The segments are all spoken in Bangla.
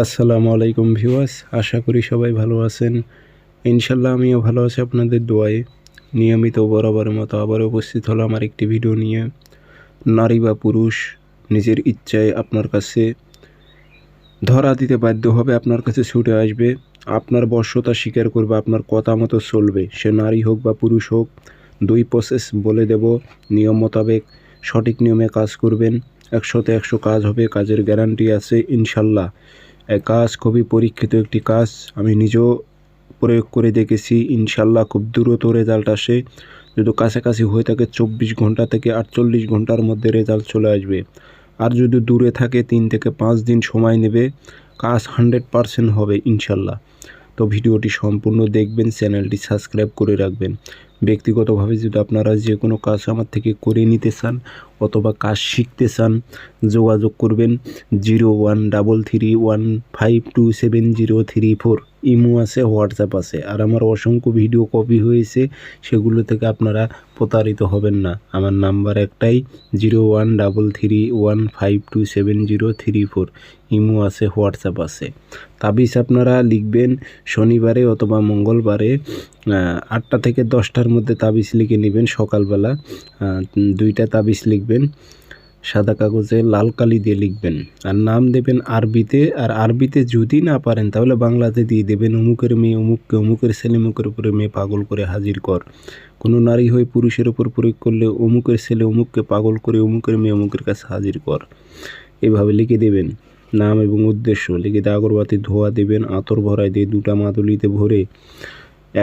আসসালামু আলাইকুম ভিউয়ার্স, আশা করি সবাই ভালো আছেন। ইনশাল্লাহ আমিও ভালো আছি আপনাদের দোয়ায়। নিয়মিত বরাবরের মতো আবার উপস্থিত হলো আমার একটি ভিডিও নিয়ে। নারী বা পুরুষ নিজের ইচ্ছায় আপনার কাছে ধরা দিতে বাধ্য হবে, আপনার কাছে ছুটে আসবে, আপনার বশ্যতা স্বীকার করবে, আপনার কথা মতো চলবে। সে নারী হোক বা পুরুষ হোক, 2 প্রসেস বলে দেব। নিয়ম মোতাবেক সঠিক নিয়মে কাজ করবেন, 100তে 100 কাজ হবে, কাজের গ্যারান্টি আছে ইনশাল্লাহ। এই কাজ খুবই পরীক্ষিত একটি কাজ, আমি নিজেও প্রয়োগ করে দেখেছি। ইনশাল্লাহ খুব দ্রুত রেজাল্ট আসে। যদি কাছাকাছি হয়ে থাকে 24 ঘন্টা থেকে 48 ঘন্টার মধ্যে রেজাল্ট চলে আসবে। আর যদি দূরে থাকে 3 থেকে 5 দিন সময় নেবে, কাজ 100% হবে ইনশাল্লাহ। তো ভিডিওটি সম্পূর্ণ দেখবেন, চ্যানেলটি সাবস্ক্রাইব করে রাখবেন। ব্যক্তিগতভাবে যদি আপনারা যে কোনো কাজ আমার থেকে করে নিতে চান অথবা কাজ শিখতে চান, যোগাযোগ করবেন 013315270334। ইমো আছে, হোয়াটসঅ্যাপ আছে। আর আমার অসংখ্য ভিডিও কপি হয়েছে, সেগুলো থেকে আপনারা প্রতারিত হবেন না। আমার নাম্বার একটাই, 013315270334। ইমো আছে, হোয়াটসঅ্যাপ আছে। তাবিজ আপনারা লিখবেন শনিবারে অথবা মঙ্গলবারে 8টা থেকে 10টার মধ্যে তাবিজ লিখে নেবেন। সকালবেলা 2টা তাবিজ লিখবেন, সাদা কাগজে লাল কালি দিয়ে লিখবেন। আর নাম দেবেন আরবিতে, আর আরবিতে যদি না পারেন তাহলে বাংলাতে দিয়ে দেবেন, অমুকের মেয়ে অমুককে, অমুকের ছেলে অমুকের উপরে মেয়ে পাগল করে হাজির কর। কোনো নারী হয়ে পুরুষের উপর প্রয়োগ করলে অমুকের ছেলে অমুককে পাগল করে অমুকের মেয়ে অমুকের কাছে হাজির কর। এভাবে লিখে দেবেন। নাম এবং উদ্দেশ্য লিখে দিয়ে আগরবাতি ধোয়া দেবেন, আতর ভরায় দিয়ে 2টা মাদুলিতে ভরে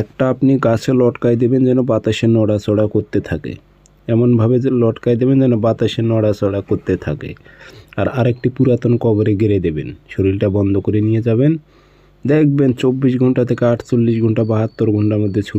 একটা আপনি গাছে লটকায় দেবেন, যেন বাতাসে নড়াচড়া করতে থাকে। এমনভাবে যে লটকায় দেবেন যেন বাতাসে নড়াচড়া করতে থাকে। আর আরেকটি পুরাতন কবরে গেড়ে দেবেন। শরীরটা বন্ধ করে নিয়ে যাবেন, দেখবেন 24 ঘন্টা থেকে 48 ঘন্টা 72 ঘন্টার মধ্যে ছুটে